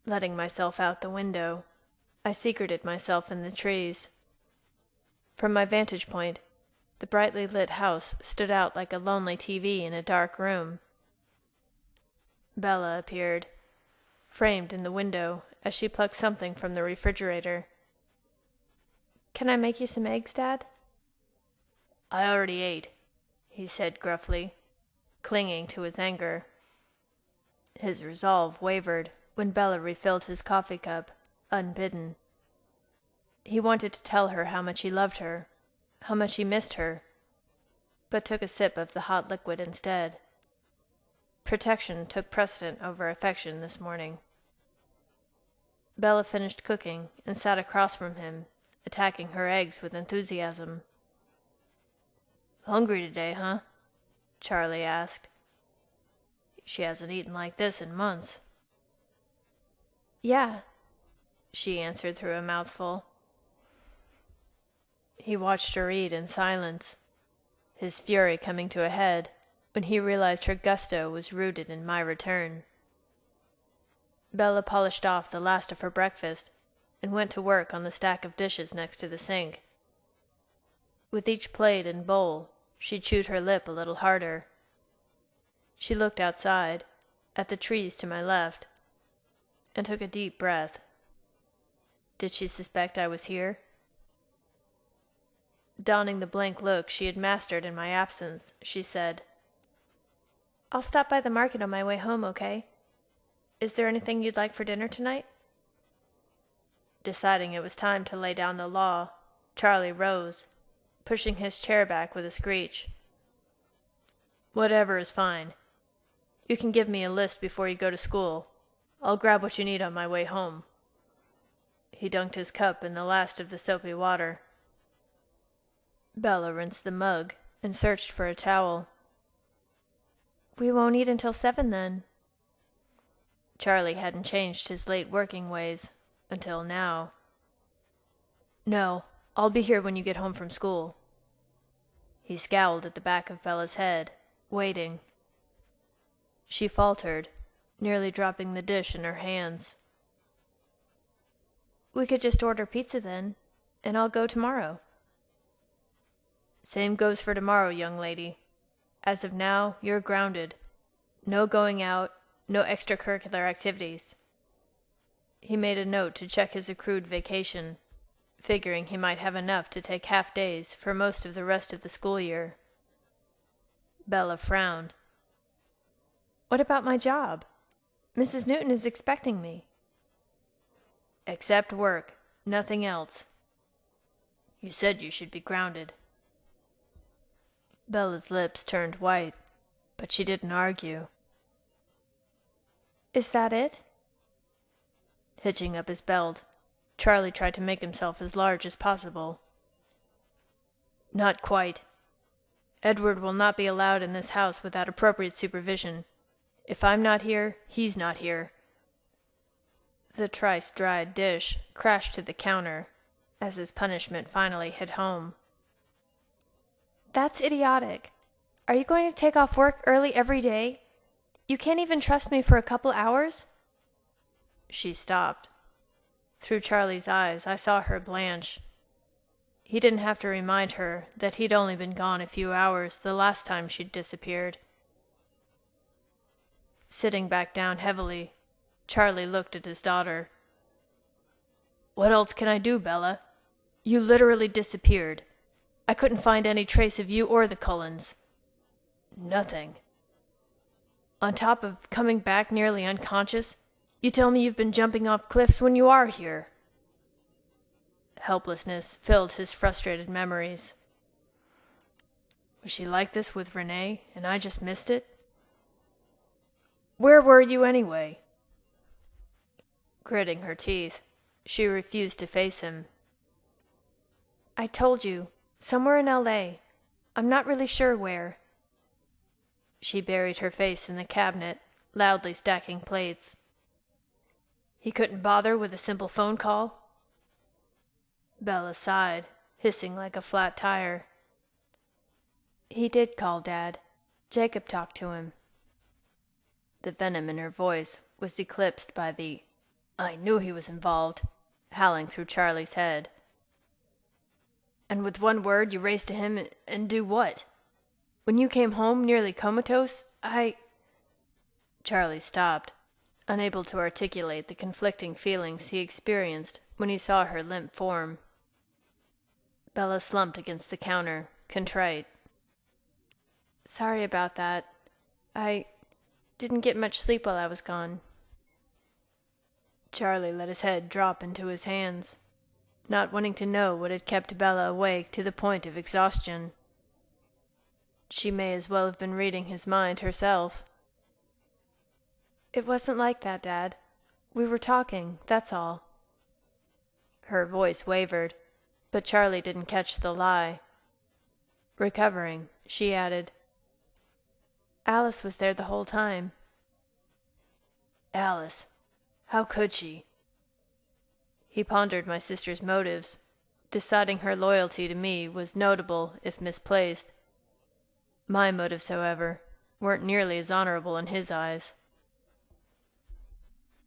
Letting myself out the window, I secreted myself in the trees. From my vantage point, the brightly lit house stood out like a lonely TV in a dark room. Bella appeared, framed in the window as she plucked something from the refrigerator. "Can I make you some eggs, Dad?" "I already ate," he said gruffly, clinging to his anger. His resolve wavered when Bella refilled his coffee cup, unbidden. He wanted to tell her how much he loved her, how much he missed her, but took a sip of the hot liquid instead. Protection took precedent over affection this morning. Bella finished cooking and sat across from him, attacking her eggs with enthusiasm. "Hungry today, huh?" Charlie asked. "She hasn't eaten like this in months." "Yeah," she answered through a mouthful. He watched her eat in silence, his fury coming to a head when he realized her gusto was rooted in my return. Bella polished off the last of her breakfast and went to work on the stack of dishes next to the sink. With each plate and bowl, she chewed her lip a little harder. She looked outside, at the trees to my left, and took a deep breath. Did she suspect I was here? Donning the blank look she had mastered in my absence, she said, "I'll stop by the market on my way home, okay? Is there anything you'd like for dinner tonight?" Deciding it was time to lay down the law, Charlie rose, pushing his chair back with a screech. "Whatever is fine. You can give me a list before you go to school. I'll grab what you need on my way home." He dunked his cup in the last of the soapy water. Bella rinsed the mug and searched for a towel. "We won't eat until 7 then." Charlie hadn't changed his late working ways, until now. "No, I'll be here when you get home from school." He scowled at the back of Bella's head, waiting. She faltered, nearly dropping the dish in her hands. "We could just order pizza then, and I'll go tomorrow." "Same goes for tomorrow, young lady. As of now, you're grounded. No going out, no extracurricular activities." He made a note to check his accrued vacation, figuring he might have enough to take half-days for most of the rest of the school year. Bella frowned. "What about my job? Mrs. Newton is expecting me." "Except work, nothing else. You said you should be grounded." Bella's lips turned white, but she didn't argue. "Is that it?" Hitching up his belt, Charlie tried to make himself as large as possible. "Not quite. Edward will not be allowed in this house without appropriate supervision. If I'm not here, he's not here." The thrice-dried dish crashed to the counter as his punishment finally hit home. "That's idiotic. Are you going to take off work early every day? You can't even trust me for a couple hours?" She stopped. Through Charlie's eyes, I saw her blanch. He didn't have to remind her that he'd only been gone a few hours the last time she'd disappeared. Sitting back down heavily, Charlie looked at his daughter. "What else can I do, Bella? You literally disappeared. I couldn't find any trace of you or the Cullens. Nothing. On top of coming back nearly unconscious, you tell me you've been jumping off cliffs when you are here." Helplessness filled his frustrated memories. Was she like this with Renee, and I just missed it? "Where were you anyway?" Gritting her teeth, she refused to face him. "I told you, somewhere in L.A. I'm not really sure where." She buried her face in the cabinet, loudly stacking plates. "He couldn't bother with a simple phone call?" Bella sighed, hissing like a flat tire. "He did call, Dad. Jacob talked to him." The venom in her voice was eclipsed by the I knew he was involved, howling through Charlie's head. And with one word you race to him and do what? When you came home nearly comatose, Charlie stopped, unable to articulate the conflicting feelings he experienced when he saw her limp form. Bella slumped against the counter, contrite. Sorry about that. I didn't get much sleep while I was gone. Charlie let his head drop into his hands, not wanting to know what had kept Bella awake to the point of exhaustion. She may as well have been reading his mind herself. It wasn't like that, Dad. We were talking, that's all. Her voice wavered, but Charlie didn't catch the lie. Recovering, she added, Alice was there the whole time. Alice? How could she? He pondered my sister's motives, deciding her loyalty to me was notable if misplaced. My motives, however, weren't nearly as honorable in his eyes.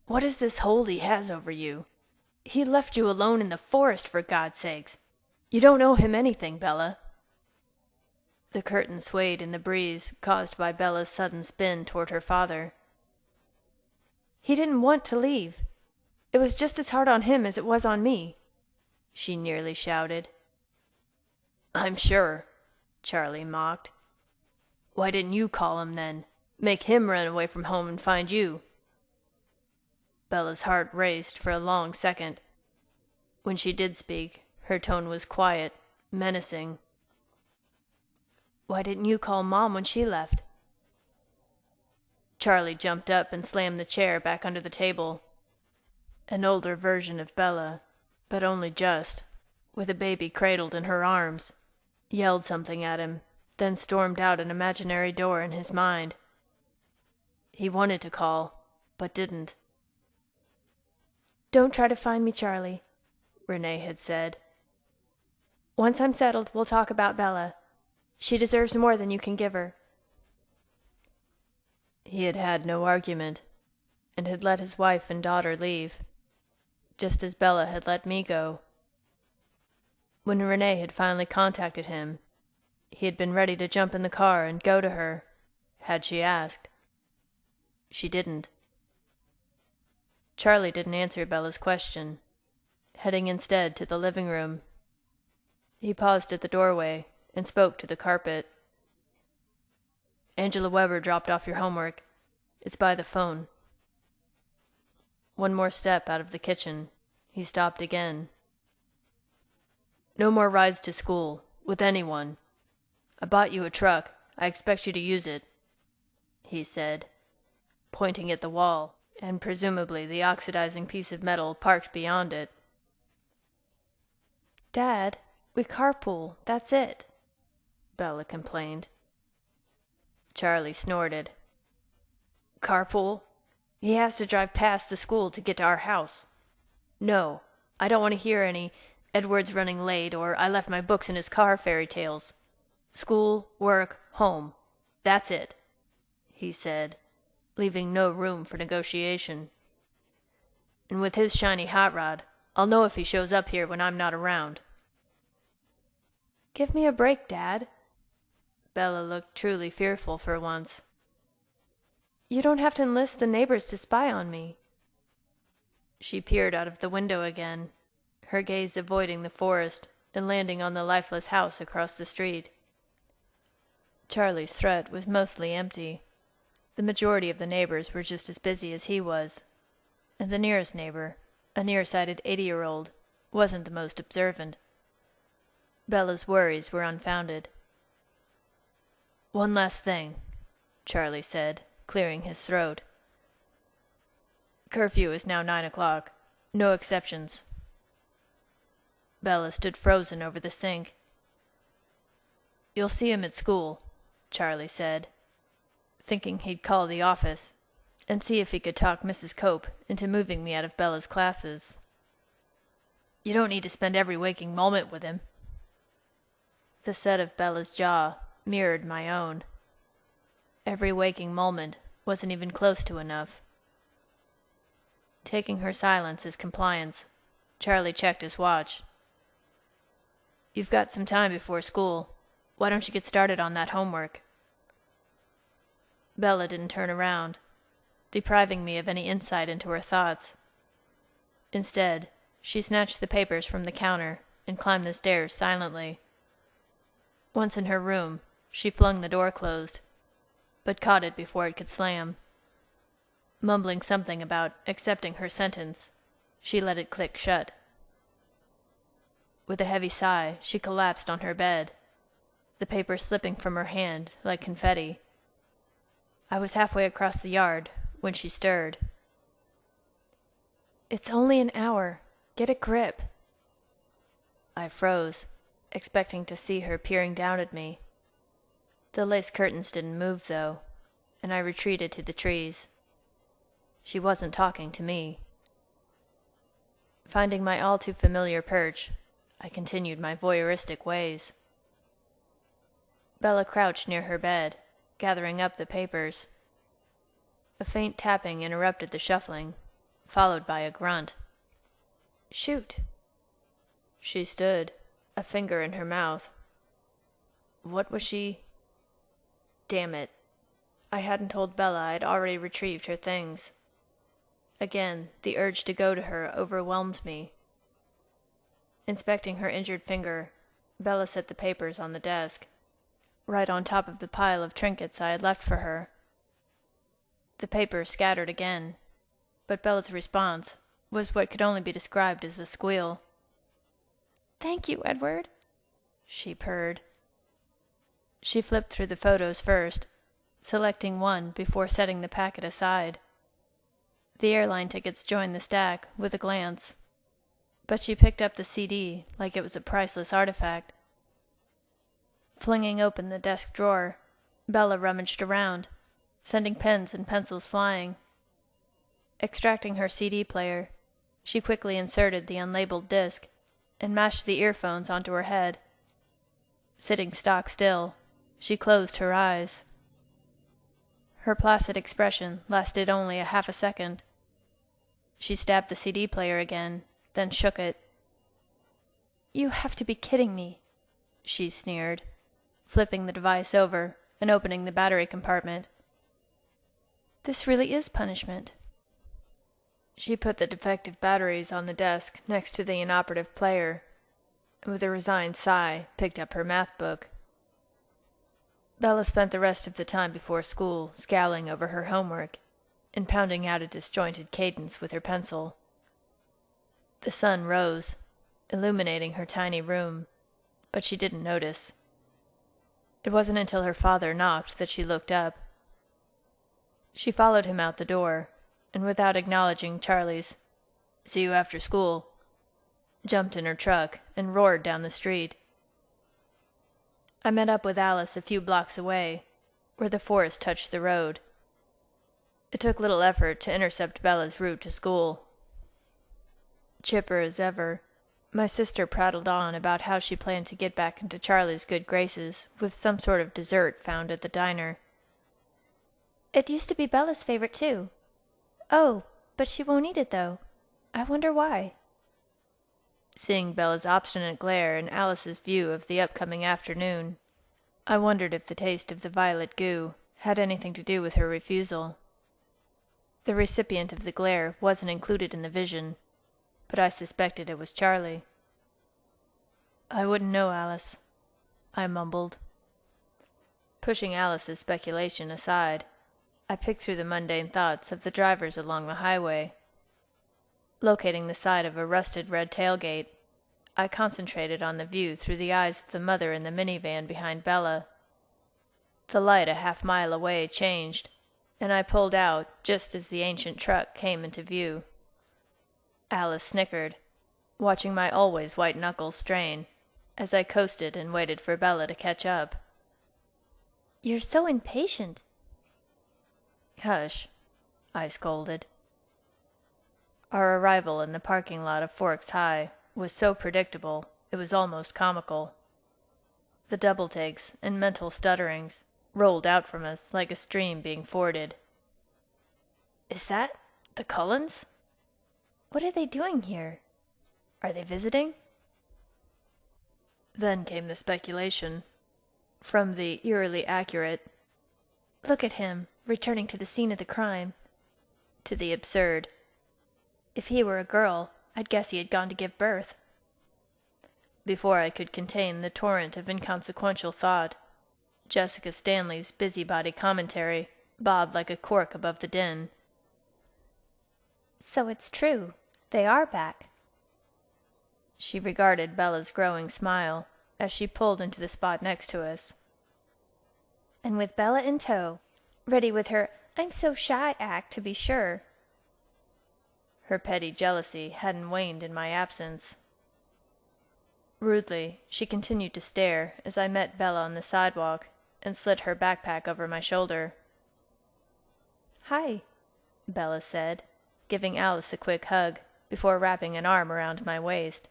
What is this hold he has over you? He left you alone in the forest, for God's sakes. You don't owe him anything, Bella. The curtain swayed in the breeze caused by Bella's sudden spin toward her father. He didn't want to leave. It was just as hard on him as it was on me, she nearly shouted. I'm sure, Charlie mocked. Why didn't you call him then? Make him run away from home and find you? Bella's heart raced for a long second. When she did speak, her tone was quiet, menacing. Why didn't you call Mom when she left? Charlie jumped up and slammed the chair back under the table. An older version of Bella, but only just, with a baby cradled in her arms, yelled something at him, then stormed out an imaginary door in his mind. He wanted to call, but didn't. Don't try to find me, Charlie, Renee had said. Once I'm settled, we'll talk about Bella. She deserves more than you can give her. He had had no argument, and had let his wife and daughter leave, just as Bella had let me go. When Renee had finally contacted him, he had been ready to jump in the car and go to her, had she asked. She didn't. Charlie didn't answer Bella's question, heading instead to the living room. He paused at the doorway and spoke to the carpet. Angela Weber dropped off your homework. It's by the phone. One more step out of the kitchen, he stopped again. No more rides to school, with anyone. I bought you a truck. I expect you to use it, he said, pointing at the wall, and presumably the oxidizing piece of metal parked beyond it. Dad, we carpool, that's it, Bella complained. Charlie snorted. Carpool? He has to drive past the school to get to our house. No, I don't want to hear any Edward's running late or I left my books in his car fairy tales. School, work, home. That's it, he said, leaving no room for negotiation. And with his shiny hot rod, I'll know if he shows up here when I'm not around. Give me a break, Dad. Bella looked truly fearful for once. You don't have to enlist the neighbors to spy on me. She peered out of the window again, her gaze avoiding the forest and landing on the lifeless house across the street. Charlie's threat was mostly empty. The majority of the neighbors were just as busy as he was, and the nearest neighbor, a nearsighted 80-year-old, wasn't the most observant. Bella's worries were unfounded. One last thing, Charlie said, clearing his throat. Curfew is now 9 o'clock. No exceptions. Bella stood frozen over the sink. You'll see him at school, Charlie said, thinking he'd call the office and see if he could talk Mrs. Cope into moving me out of Bella's classes. You don't need to spend every waking moment with him. The set of Bella's jaw mirrored my own. Every waking moment wasn't even close to enough. Taking her silence as compliance, Charlie checked his watch. "You've got some time before school. Why don't you get started on that homework?" Bella didn't turn around, depriving me of any insight into her thoughts. Instead, she snatched the papers from the counter and climbed the stairs silently. Once in her room, she flung the door closed, but caught it before it could slam. Mumbling something about accepting her sentence, she let it click shut. With a heavy sigh, she collapsed on her bed, the paper slipping from her hand like confetti. I was halfway across the yard when she stirred. "It's only an hour. Get a grip." I froze, expecting to see her peering down at me. The lace curtains didn't move, though, and I retreated to the trees. She wasn't talking to me. Finding my all-too-familiar perch, I continued my voyeuristic ways. Bella crouched near her bed, gathering up the papers. A faint tapping interrupted the shuffling, followed by a grunt. "Shoot." She stood, a finger in her mouth. What was she? Damn it. I hadn't told Bella I'd already retrieved her things. Again, the urge to go to her overwhelmed me. Inspecting her injured finger, Bella set the papers on the desk, right on top of the pile of trinkets I had left for her. The papers scattered again, but Bella's response was what could only be described as a squeal. "Thank you, Edward," she purred. She flipped through the photos first, selecting one before setting the packet aside. The airline tickets joined the stack with a glance, but she picked up the CD like it was a priceless artifact. Flinging open the desk drawer, Bella rummaged around, sending pens and pencils flying. Extracting her CD player, she quickly inserted the unlabeled disc and mashed the earphones onto her head. Sitting stock still, she closed her eyes. Her placid expression lasted only a half a second. She stabbed the CD player again, then shook it. "You have to be kidding me," she sneered, flipping the device over and opening the battery compartment. "This really is punishment." She put the defective batteries on the desk next to the inoperative player, and with a resigned sigh picked up her math book. Bella spent the rest of the time before school scowling over her homework and pounding out a disjointed cadence with her pencil. The sun rose, illuminating her tiny room, but she didn't notice. It wasn't until her father knocked that she looked up. She followed him out the door, and without acknowledging Charlie's "See you after school," jumped in her truck and roared down the street. I met up with Alice a few blocks away, where the forest touched the road. It took little effort to intercept Bella's route to school. Chipper as ever, my sister prattled on about how she planned to get back into Charlie's good graces with some sort of dessert found at the diner. "It used to be Bella's favorite, too. Oh, but she won't eat it, though. I wonder why." Seeing Bella's obstinate glare and Alice's view of the upcoming afternoon, I wondered if the taste of the violet goo had anything to do with her refusal. The recipient of the glare wasn't included in the vision, but I suspected it was Charlie. "I wouldn't know, Alice," I mumbled. Pushing Alice's speculation aside, I picked through the mundane thoughts of the drivers along the highway. Locating the side of a rusted red tailgate, I concentrated on the view through the eyes of the mother in the minivan behind Bella. The light a half-mile away changed, and I pulled out just as the ancient truck came into view. Alice snickered, watching my always white knuckles strain, as I coasted and waited for Bella to catch up. "You're so impatient." "Hush," I scolded. Our arrival in the parking lot of Forks High was so predictable it was almost comical. The double-takes and mental stutterings rolled out from us like a stream being forded. "Is that the Cullens?" What are they doing here? Are they visiting? Then came the speculation. From the eerily accurate, "Look at him, returning to the scene of the crime," to the absurd, "If he were a girl, I'd guess he had gone to give birth." Before I could contain the torrent of inconsequential thought, Jessica Stanley's busybody commentary bobbed like a cork above the din. "So it's true. They are back." She regarded Bella's growing smile as she pulled into the spot next to us. "And with Bella in tow, ready with her 'I'm so shy' act, to be sure." Her petty jealousy hadn't waned in my absence. Rudely, she continued to stare as I met Bella on the sidewalk and slid her backpack over my shoulder. "Hi," Bella said, giving Alice a quick hug before wrapping an arm around my waist.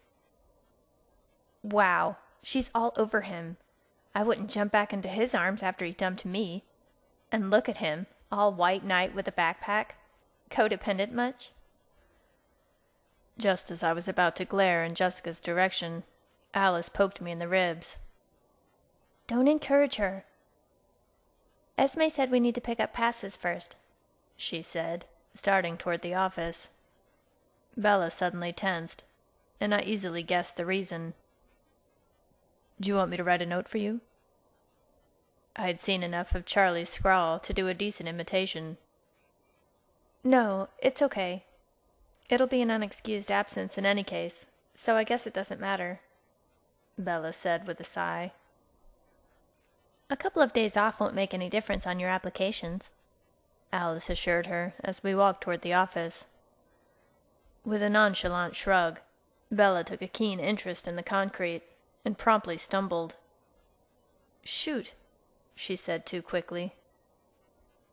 "Wow, she's all over him. I wouldn't jump back into his arms after he dumped me. And look at him, all white knight with a backpack. Codependent much?" Just as I was about to glare in Jessica's direction, Alice poked me in the ribs. "Don't encourage her." "Esme said we need to pick up passes first," she said, starting toward the office. Bella suddenly tensed, and I easily guessed the reason. "Do you want me to write a note for you?" I had seen enough of Charlie's scrawl to do a decent imitation. "No, it's okay. It'll be an unexcused absence in any case, so I guess it doesn't matter," Bella said with a sigh. "A couple of days off won't make any difference on your applications," Alice assured her as we walked toward the office. With a nonchalant shrug, Bella took a keen interest in the concrete and promptly stumbled. "Shoot," she said too quickly.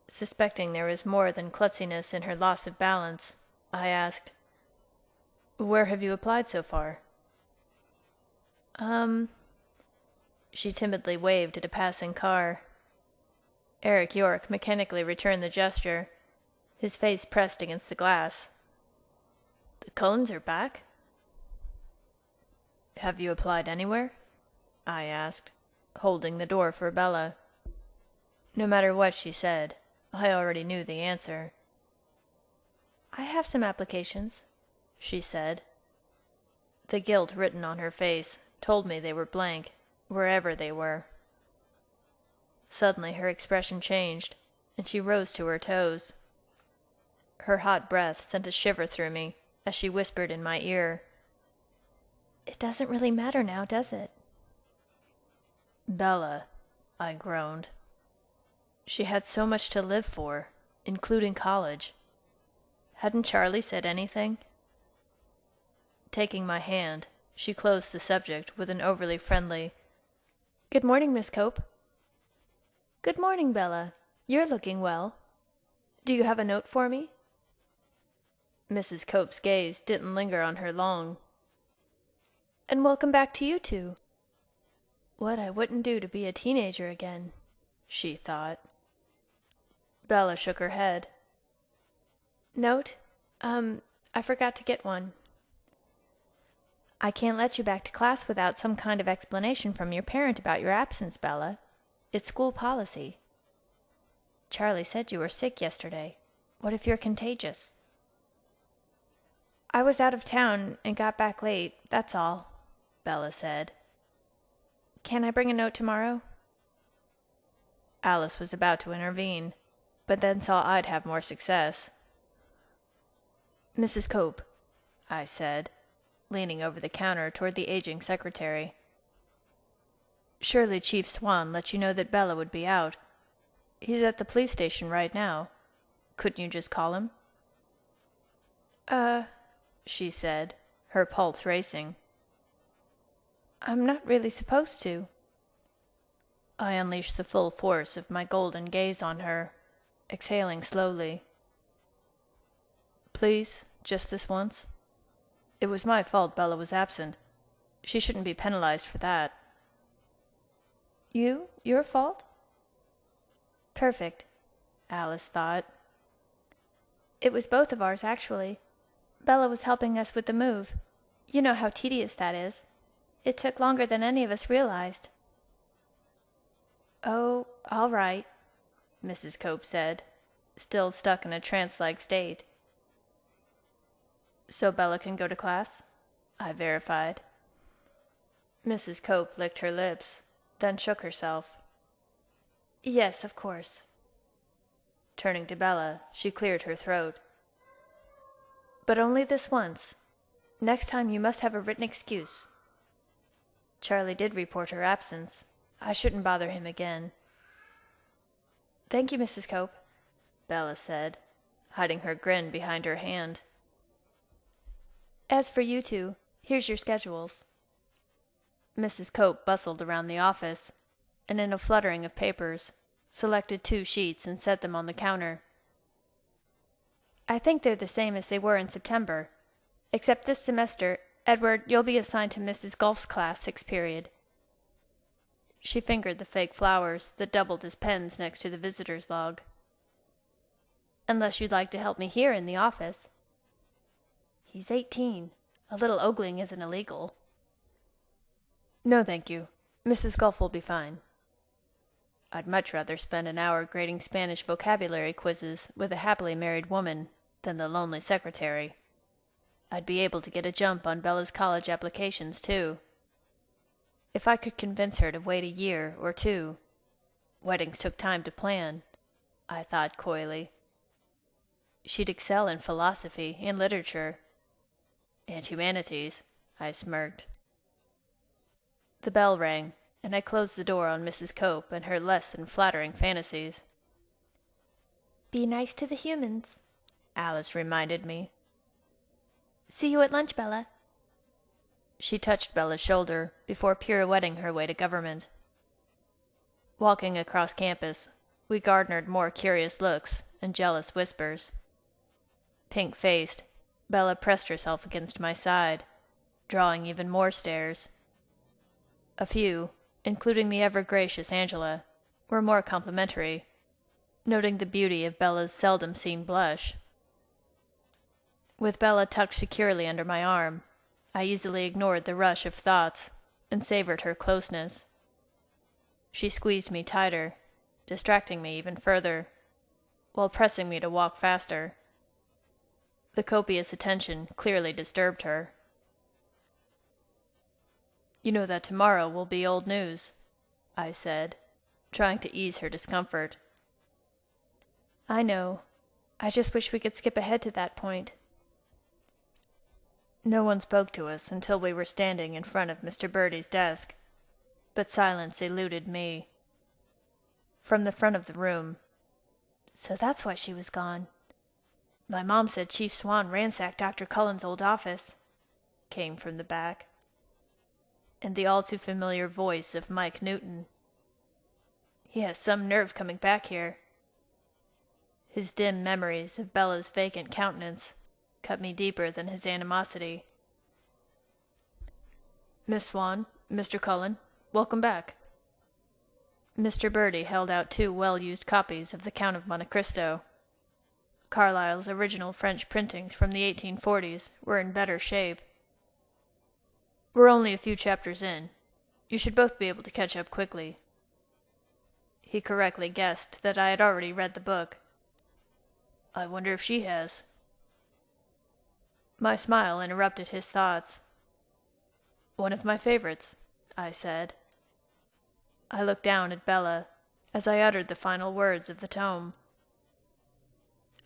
Suspecting there was more than klutziness in her loss of balance, I asked, "Where have you applied so far?" She timidly waved at a passing car. Eric York mechanically returned the gesture, his face pressed against the glass. "The Cones are back?" "Have you applied anywhere?" I asked, holding the door for Bella. No matter what she said, I already knew the answer. "I have some applications," she said. The guilt written on her face told me they were blank, wherever they were. Suddenly her expression changed, and she rose to her toes. Her hot breath sent a shiver through me as she whispered in my ear, "It doesn't really matter now, does it?" "Bella," I groaned. She had so much to live for, including college. Hadn't Charlie said anything? Taking my hand, she closed the subject with an overly friendly, "Good morning, Miss Cope." "Good morning, Bella. You're looking well. Do you have a note for me?" Mrs. Cope's gaze didn't linger on her long. "And welcome back to you two." What I wouldn't do to be a teenager again, she thought. Bella shook her head. "Note? I forgot to get one." "I can't let you back to class without some kind of explanation from your parent about your absence, Bella. It's school policy. Charlie said you were sick yesterday. What if you're contagious?" "I was out of town and got back late, that's all," Bella said. "Can I bring a note tomorrow?" Alice was about to intervene, but then saw I'd have more success. "Mrs. Cope," I said, leaning over the counter toward the aging secretary. "Surely Chief Swan let you know that Bella would be out. He's at the police station right now. Couldn't you just call him?" She said, her pulse racing. "I'm not really supposed to." I unleashed the full force of my golden gaze on her, exhaling slowly. "Please, just this once. It was my fault Bella was absent. She shouldn't be penalized for that." Your fault?" Perfect, Alice thought. "It was both of ours, actually. Bella was helping us with the move. You know how tedious that is. It took longer than any of us realized." "Oh, all right," Mrs. Cope said, still stuck in a trance-like state. "So Bella can go to class?" I verified. Mrs. Cope licked her lips, then shook herself. "Yes, of course." Turning to Bella, she cleared her throat. "But only this once. Next time you must have a written excuse." Charlie did report her absence. I shouldn't bother him again. "Thank you, Mrs. Cope," Bella said, hiding her grin behind her hand. "As for you two, here's your schedules." Mrs. Cope bustled around the office, and in a fluttering of papers, selected 2 sheets and set them on the counter. "I think they're the same as they were in September, except this semester, Edward, you'll be assigned to Mrs. Golf's class 6th period." She fingered the fake flowers that doubled as pens next to the visitor's log. "Unless you'd like to help me here in the office." "He's 18. A little ogling isn't illegal." "No, thank you. Mrs. Golf will be fine." I'd much rather spend an hour grading Spanish vocabulary quizzes with a happily married woman than the lonely secretary. I'd be able to get a jump on Bella's college applications, too. If I could convince her to wait a year or 2. Weddings took time to plan, I thought coyly. She'd excel in philosophy and literature. And humanities, I smirked. The bell rang, and I closed the door on Mrs. Cope and her less than flattering fantasies. "Be nice to the humans," Alice reminded me. "See you at lunch, Bella." She touched Bella's shoulder before pirouetting her way to government. Walking across campus, we garnered more curious looks and jealous whispers. Pink-faced, Bella pressed herself against my side, drawing even more stares. A few, including the ever-gracious Angela, were more complimentary, noting the beauty of Bella's seldom-seen blush. With Bella tucked securely under my arm, I easily ignored the rush of thoughts and savored her closeness. She squeezed me tighter, distracting me even further, while pressing me to walk faster. The copious attention clearly disturbed her. "You know that tomorrow will be old news," I said, trying to ease her discomfort. "I know. I just wish we could skip ahead to that point." No one spoke to us until we were standing in front of Mr. Birdie's desk, but silence eluded me. From the front of the room, "So that's why she was gone. My mom said Chief Swan ransacked Dr. Cullen's old office," came from the back. And the all-too-familiar voice of Mike Newton. "He has some nerve coming back here." His dim memories of Bella's vacant countenance cut me deeper than his animosity. "Miss Swan, Mr. Cullen, welcome back." Mr. Birdie held out 2 well-used copies of The Count of Monte Cristo. Carlyle's original French printings from the 1840s were in better shape. "We're only a few chapters in. You should both be able to catch up quickly." He correctly guessed that I had already read the book. "I wonder if she has." My smile interrupted his thoughts. "One of my favorites," I said. I looked down at Bella as I uttered the final words of the tome.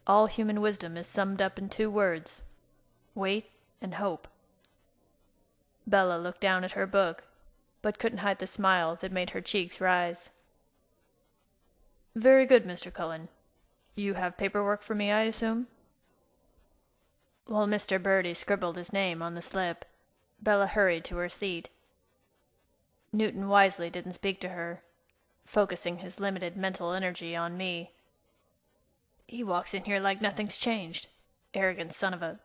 All human wisdom is summed up in 2 words: wait and hope. Bella looked down at her book, but couldn't hide the smile that made her cheeks rise. "Very good, Mr. Cullen. You have paperwork for me, I assume?" While Mr. Birdie scribbled his name on the slip, Bella hurried to her seat. Newton wisely didn't speak to her, focusing his limited mental energy on me. "He walks in here like nothing's changed. Arrogant son of a—"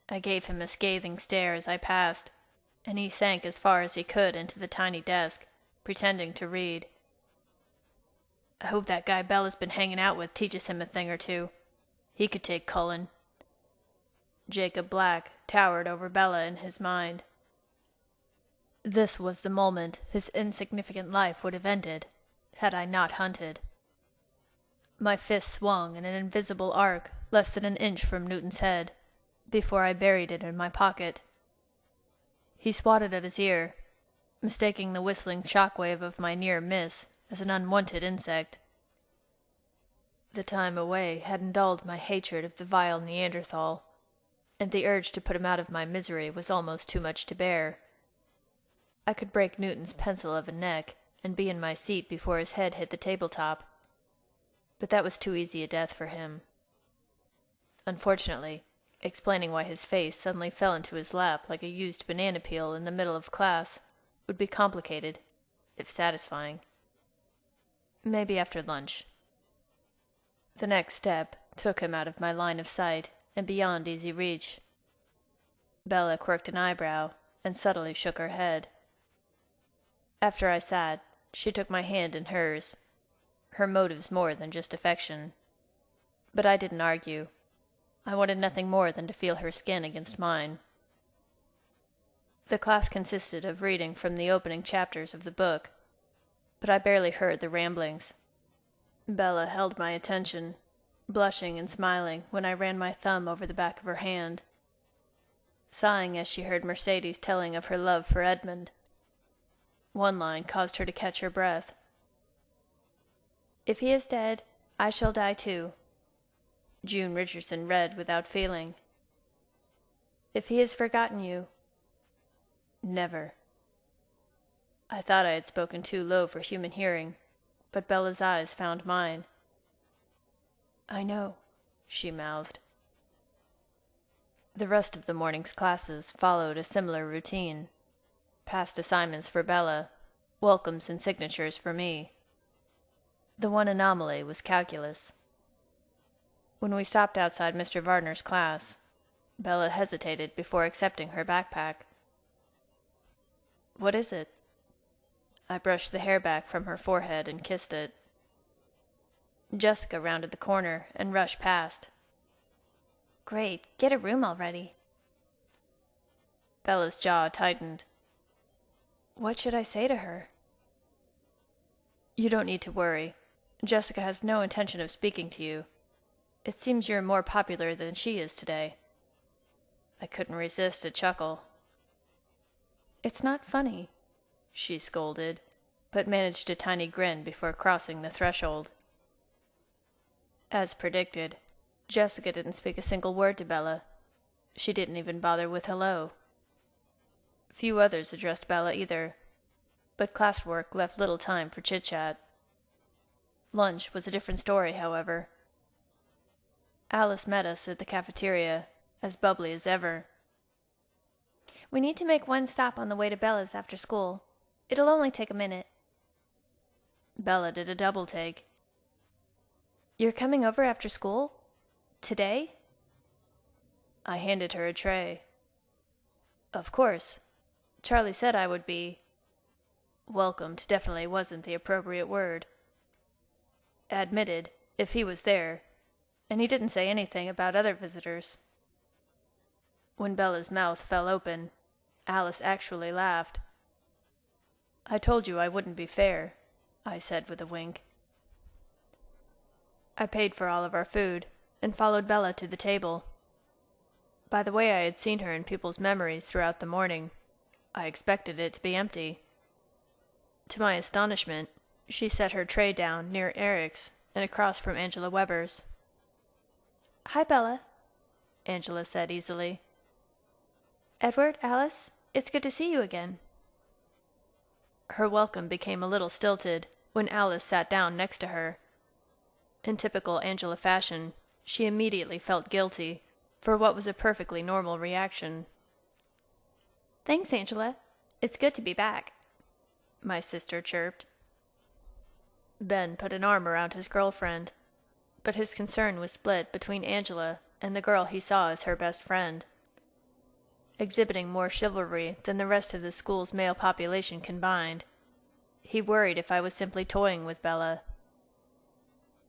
I gave him a scathing stare as I passed, and he sank as far as he could into the tiny desk, pretending to read. "I hope that guy Bella's been hanging out with teaches him a thing or 2. He could take Cullen." Jacob Black towered over Bella in his mind. This was the moment his insignificant life would have ended, had I not hunted. My fist swung in an invisible arc less than an inch from Newton's head, before I buried it in my pocket. He swatted at his ear, mistaking the whistling shockwave of my near miss as an unwanted insect. The time away had dulled my hatred of the vile Neanderthal, and the urge to put him out of my misery was almost too much to bear. I could break Newton's pencil of a neck and be in my seat before his head hit the tabletop, but that was too easy a death for him. Unfortunately, explaining why his face suddenly fell into his lap like a used banana peel in the middle of class would be complicated, if satisfying. Maybe after lunch. The next step took him out of my line of sight and beyond easy reach. Bella quirked an eyebrow and subtly shook her head. After I sat, she took my hand in hers, her motives more than just affection. But I didn't argue. I wanted nothing more than to feel her skin against mine. The class consisted of reading from the opening chapters of the book, but I barely heard the ramblings. Bella held my attention, blushing and smiling when I ran my thumb over the back of her hand, sighing as she heard Mercedes telling of her love for Edmund. One line caused her to catch her breath. "If he is dead, I shall die too," June Richardson read without feeling. "If he has forgotten you, never." I thought I had spoken too low for human hearing, but Bella's eyes found mine. "I know," she mouthed. The rest of the morning's classes followed a similar routine. Past assignments for Bella, welcomes and signatures for me. The one anomaly was calculus. When we stopped outside Mr. Vardner's class, Bella hesitated before accepting her backpack. "What is it?" I brushed the hair back from her forehead and kissed it. Jessica rounded the corner and rushed past. "Great, get a room already." Bella's jaw tightened. What should I say to her? "You don't need to worry. Jessica has no intention of speaking to you. It seems you're more popular than she is today." I couldn't resist a chuckle. "It's not funny," she scolded, but managed a tiny grin before crossing the threshold. As predicted, Jessica didn't speak a single word to Bella. She didn't even bother with hello. Few others addressed Bella either, but classwork left little time for chit-chat. Lunch was a different story, however. Alice met us at the cafeteria, as bubbly as ever. "We need to make one stop on the way to Bella's after school. It'll only take a minute." Bella did a double take. "You're coming over after school? Today?" I handed her a tray. "Of course. Charlie said I would be—" welcomed definitely wasn't the appropriate word. Admitted, if he was there, and he didn't say anything about other visitors. When Bella's mouth fell open, Alice actually laughed. "I told you I wouldn't be fair," I said with a wink. I paid for all of our food and followed Bella to the table. By the way I had seen her in people's memories throughout the morning, I expected it to be empty. To my astonishment, she set her tray down near Eric's and across from Angela Weber's. "Hi, Bella," Angela said easily. "Edward, Alice, it's good to see you again." Her welcome became a little stilted when Alice sat down next to her. In typical Angela fashion, she immediately felt guilty for what was a perfectly normal reaction. "Thanks, Angela. It's good to be back," my sister chirped. Ben put an arm around his girlfriend, but his concern was split between Angela and the girl he saw as her best friend. Exhibiting more chivalry than the rest of the school's male population combined, he worried if I was simply toying with Bella.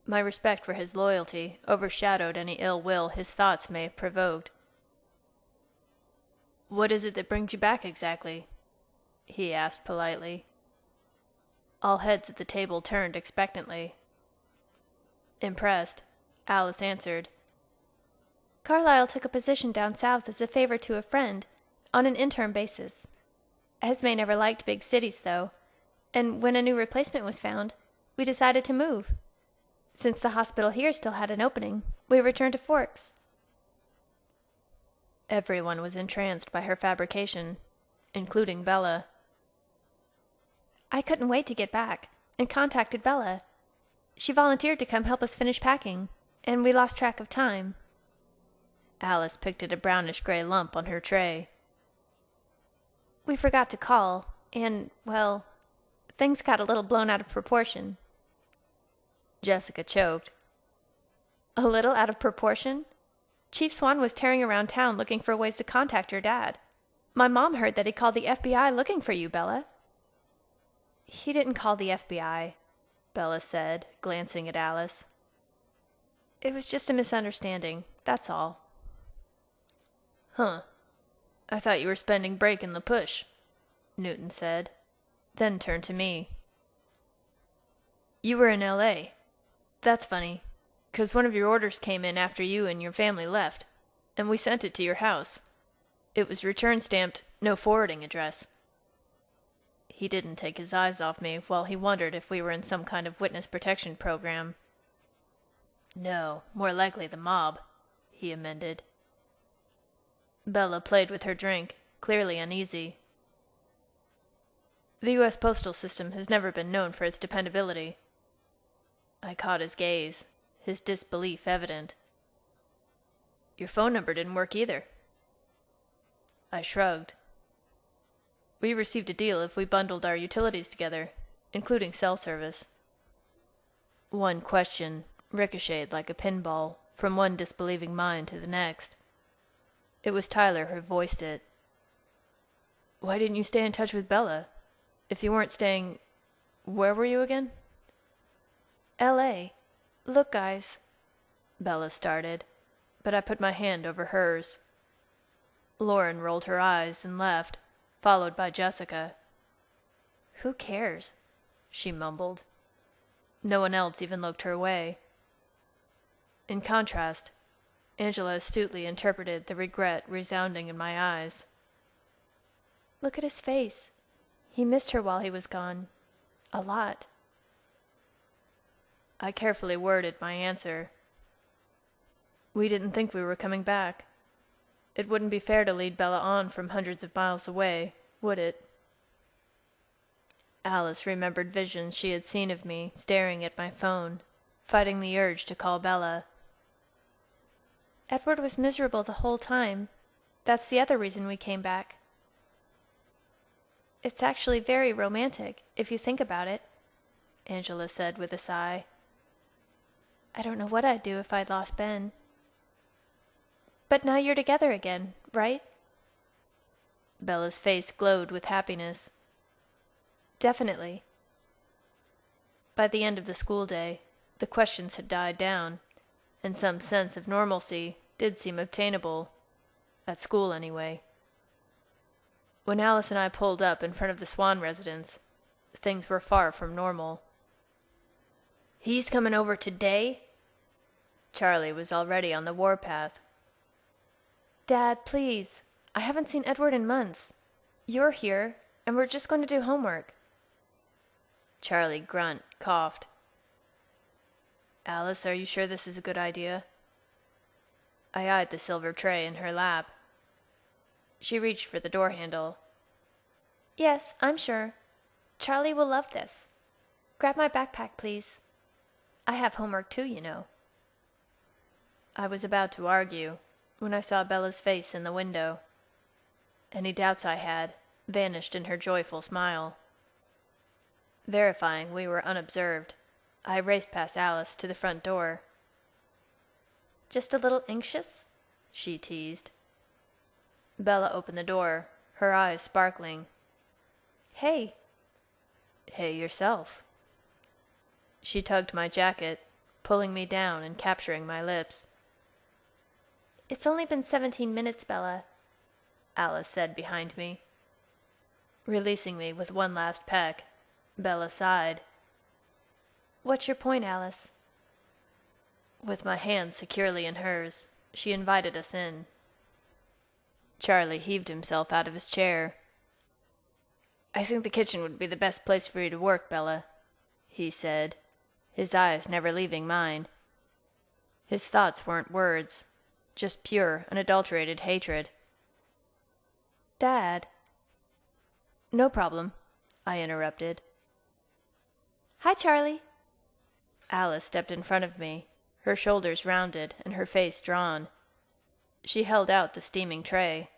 My respect for his loyalty overshadowed any ill will his thoughts may have provoked, What is it that brings you back exactly? He asked politely. All heads at the table turned expectantly. Impressed, Alice answered. Carlyle took a position down south as a favor to a friend, on an interim basis. Esme never liked big cities, though, and when a new replacement was found, we decided to move. Since the hospital here still had an opening, we returned to Forks. Everyone was entranced by her fabrication, including Bella. I couldn't wait to get back, and contacted Bella. She volunteered to come help us finish packing, and we lost track of time. Alice picked at a brownish-gray lump on her tray. We forgot to call, and, well, things got a little blown out of proportion. Jessica choked. A little out of proportion? Chief Swan was tearing around town looking for ways to contact your dad. My mom heard that he called the FBI looking for you, Bella. He didn't call the FBI, Bella said, glancing at Alice. It was just a misunderstanding, that's all. Huh. I thought you were spending break in the push, Newton said, then turned to me. You were in L.A. That's funny, 'cause one of your orders came in after you and your family left, and we sent it to your house. It was return stamped, no forwarding address. He didn't take his eyes off me while he wondered if we were in some kind of witness protection program. No, more likely the mob, he amended. Bella played with her drink, clearly uneasy. The U.S. postal system has never been known for its dependability. I caught his gaze, his disbelief evident. Your phone number didn't work either. I shrugged. We received a deal if we bundled our utilities together, including cell service. One question ricocheted like a pinball from one disbelieving mind to the next. It was Tyler who voiced it. Why didn't you stay in touch with Bella? If you weren't staying... Where were you again? L.A. Look, guys. Bella started, but I put my hand over hers. Lauren rolled her eyes and left, followed by Jessica. Who cares? She mumbled. No one else even looked her way. In contrast, Angela astutely interpreted the regret resounding in my eyes. Look at his face. He missed her while he was gone. A lot. I carefully worded my answer. We didn't think we were coming back. It wouldn't be fair to lead Bella on from hundreds of miles away, would it? Alice remembered visions she had seen of me staring at my phone, fighting the urge to call Bella. Edward was miserable the whole time. That's the other reason we came back. It's actually very romantic, if you think about it, Angela said with a sigh. I don't know what I'd do if I'd lost Ben. But now you're together again, right? Bella's face glowed with happiness. Definitely. By the end of the school day, the questions had died down, and some sense of normalcy did seem obtainable, at school anyway. When Alice and I pulled up in front of the Swan residence, things were far from normal. He's coming over today? Charlie was already on the warpath. Dad, please. I haven't seen Edward in months. You're here, and we're just going to do homework. Charlie coughed. Alice, are you sure this is a good idea? I eyed the silver tray in her lap. She reached for the door handle. Yes, I'm sure. Charlie will love this. Grab my backpack, please. I have homework too, you know. I was about to argue when I saw Bella's face in the window. Any doubts I had vanished in her joyful smile. Verifying we were unobserved, I raced past Alice to the front door. Just a little anxious? She teased. Bella opened the door, her eyes sparkling. Hey. Hey yourself. She tugged my jacket, pulling me down and capturing my lips. It's only been 17 minutes, Bella. Alice said behind me. Releasing me with one last peck, Bella sighed. What's your point, Alice? With my hand securely in hers, she invited us in. Charlie heaved himself out of his chair. I think the kitchen would be the best place for you to work, Bella, he said, his eyes never leaving mine. His thoughts weren't words, just pure, unadulterated hatred. Dad. No problem, I interrupted. Hi, Charlie. Alice stepped in front of me, her shoulders rounded and her face drawn. She held out the steaming tray.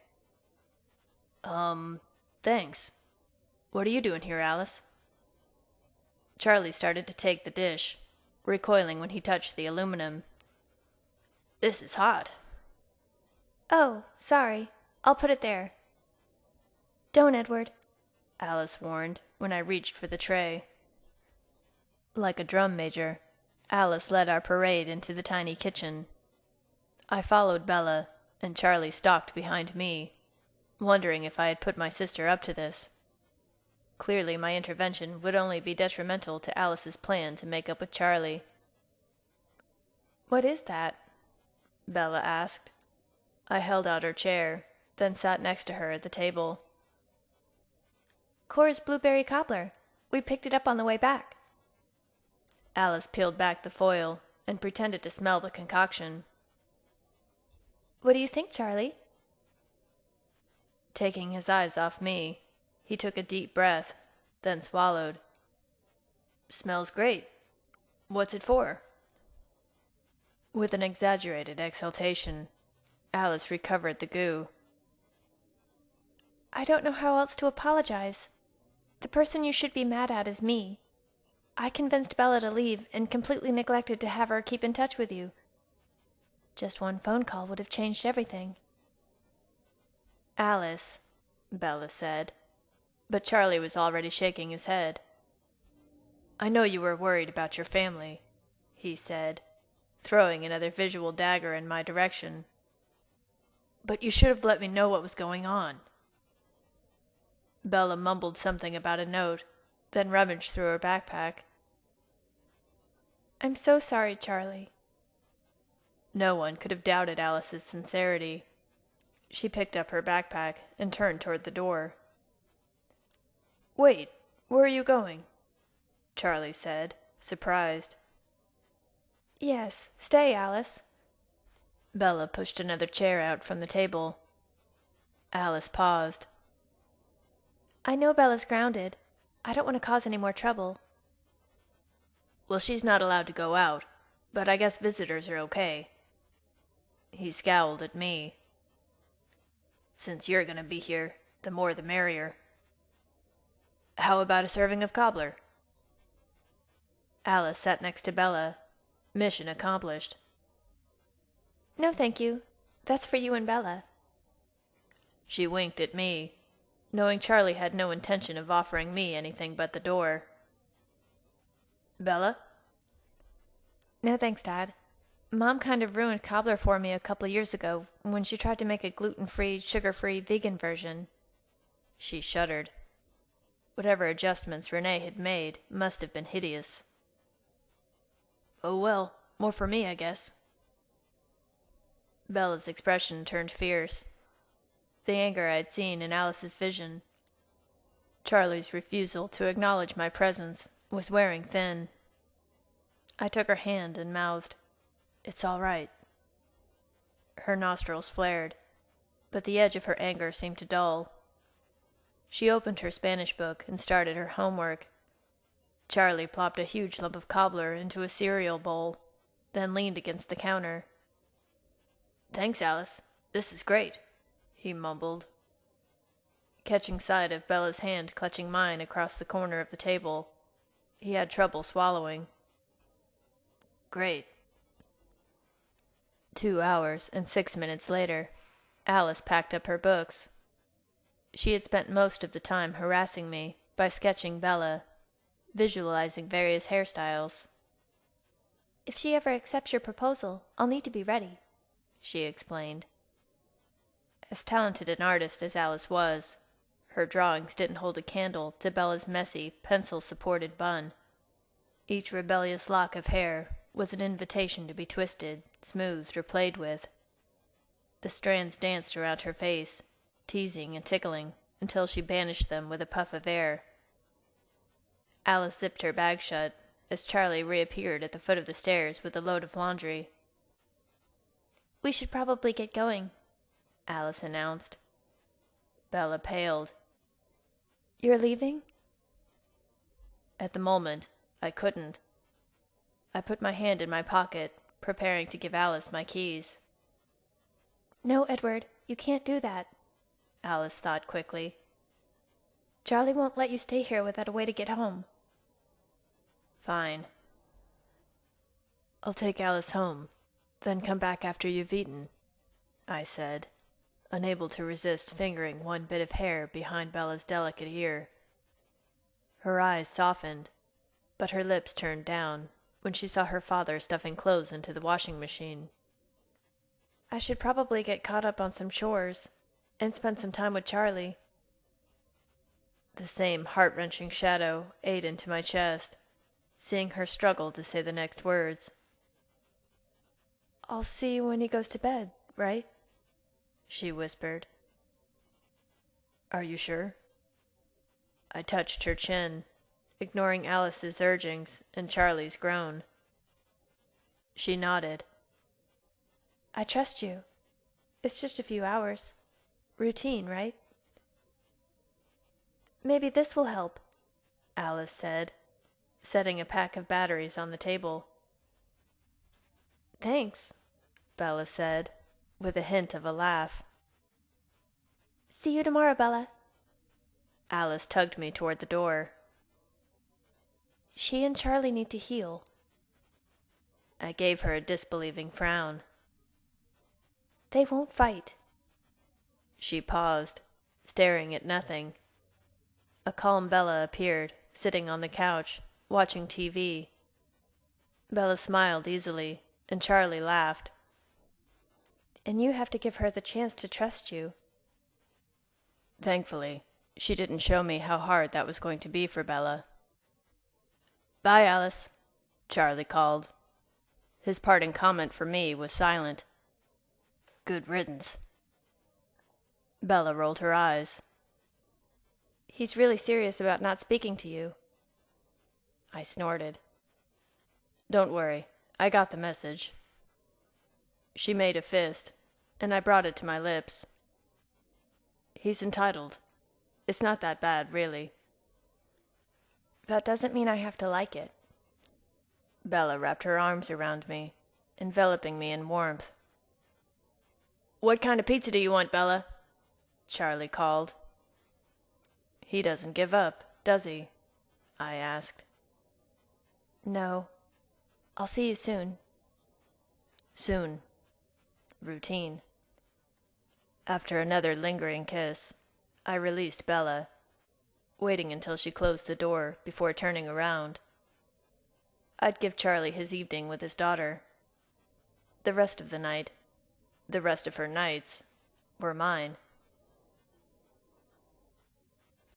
Thanks. What are you doing here, Alice? Charlie started to take the dish, recoiling when he touched the aluminum. This is hot. Oh, sorry. I'll put it there. Don't, Edward, Alice warned when I reached for the tray. Like a drum major, Alice led our parade into the tiny kitchen. I followed Bella, and Charlie stalked behind me, wondering if I had put my sister up to this. Clearly my intervention would only be detrimental to Alice's plan to make up with Charlie. What is that? Bella asked. I held out her chair, then sat next to her at the table. Cora's blueberry cobbler. We picked it up on the way back. Alice peeled back the foil and pretended to smell the concoction. What do you think, Charlie? Taking his eyes off me, he took a deep breath, then swallowed. Smells great. What's it for? With an exaggerated exultation, Alice recovered the goo. I don't know how else to apologize. The person you should be mad at is me. I convinced Bella to leave and completely neglected to have her keep in touch with you. Just one phone call would have changed everything. Alice, Bella said, but Charlie was already shaking his head. I know you were worried about your family, he said, throwing another visual dagger in my direction. But you should have let me know what was going on. Bella mumbled something about a note, then rummaged through her backpack. I'm so sorry, Charlie. No one could have doubted Alice's sincerity. She picked up her backpack and turned toward the door. Wait, where are you going? Charlie said, surprised. Yes, stay, Alice. Bella pushed another chair out from the table. Alice paused. I know Bella's grounded. I don't want to cause any more trouble. Well, she's not allowed to go out, but I guess visitors are okay. He scowled at me. Since you're going to be here, the more the merrier. How about a serving of cobbler? Alice sat next to Bella. Mission accomplished. No, thank you. That's for you and Bella. She winked at me, knowing Charlie had no intention of offering me anything but the door. Bella? No thanks, Dad. Mom kind of ruined cobbler for me a couple of years ago when she tried to make a gluten-free, sugar-free, vegan version. She shuddered. Whatever adjustments Renee had made must have been hideous. Oh well, more for me, I guess. Bella's expression turned fierce. The anger I'd seen in Alice's vision. Charlie's refusal to acknowledge my presence was wearing thin. I took her hand and mouthed, "It's all right." Her nostrils flared, but the edge of her anger seemed to dull. She opened her Spanish book and started her homework. Charlie plopped a huge lump of cobbler into a cereal bowl, then leaned against the counter. "Thanks, Alice. This is great," he mumbled. Catching sight of Bella's hand clutching mine across the corner of the table, he had trouble swallowing. Great. 2 hours and 6 minutes later, Alice packed up her books. She had spent most of the time harassing me by sketching Bella, visualizing various hairstyles. If she ever accepts your proposal, I'll need to be ready, she explained. As talented an artist as Alice was, her drawings didn't hold a candle to Bella's messy, pencil-supported bun. Each rebellious lock of hair was an invitation to be twisted, smoothed, or played with. The strands danced around her face, teasing and tickling, until she banished them with a puff of air. Alice zipped her bag shut as Charlie reappeared at the foot of the stairs with a load of laundry. "We should probably get going," Alice announced. Bella paled. "You're leaving?" At the moment, I couldn't. I put my hand in my pocket, preparing to give Alice my keys. "No, Edward, you can't do that," Alice thought quickly. "Charlie won't let you stay here without a way to get home." Fine. I'll take Alice home, then come back after you've eaten, I said, unable to resist fingering one bit of hair behind Bella's delicate ear. Her eyes softened, but her lips turned down when she saw her father stuffing clothes into the washing machine. "I should probably get caught up on some chores and spend some time with Charlie." The same heart-wrenching shadow ate into my chest, seeing her struggle to say the next words. "I'll see you when he goes to bed, right?" she whispered. Are you sure? I touched her chin, ignoring Alice's urgings and Charlie's groan. She nodded. "I trust you. It's just a few hours. Routine, right?" "Maybe this will help," Alice said, setting a pack of batteries on the table. "Thanks," Bella said, with a hint of a laugh. "See you tomorrow, Bella." Alice tugged me toward the door. "She and Charlie need to heal." I gave her a disbelieving frown. "They won't fight." She paused, staring at nothing. A calm Bella appeared, sitting on the couch, watching TV. Bella smiled easily, and Charlie laughed. "And you have to give her the chance to trust you." Thankfully, she didn't show me how hard that was going to be for Bella. "Bye, Alice," Charlie called. His parting comment for me was silent. Good riddance. Bella rolled her eyes. "He's really serious about not speaking to you." I snorted. Don't worry, I got the message. She made a fist, and I brought it to my lips. He's entitled. It's not that bad, really. "That doesn't mean I have to like it." Bella wrapped her arms around me, enveloping me in warmth. What kind of pizza do you want, Bella? Charlie called. He doesn't give up, does he? I asked. "No. I'll see you soon." Soon. Routine. After another lingering kiss, I released Bella, waiting until she closed the door before turning around. I'd give Charlie his evening with his daughter. The rest of the night, the rest of her nights, were mine.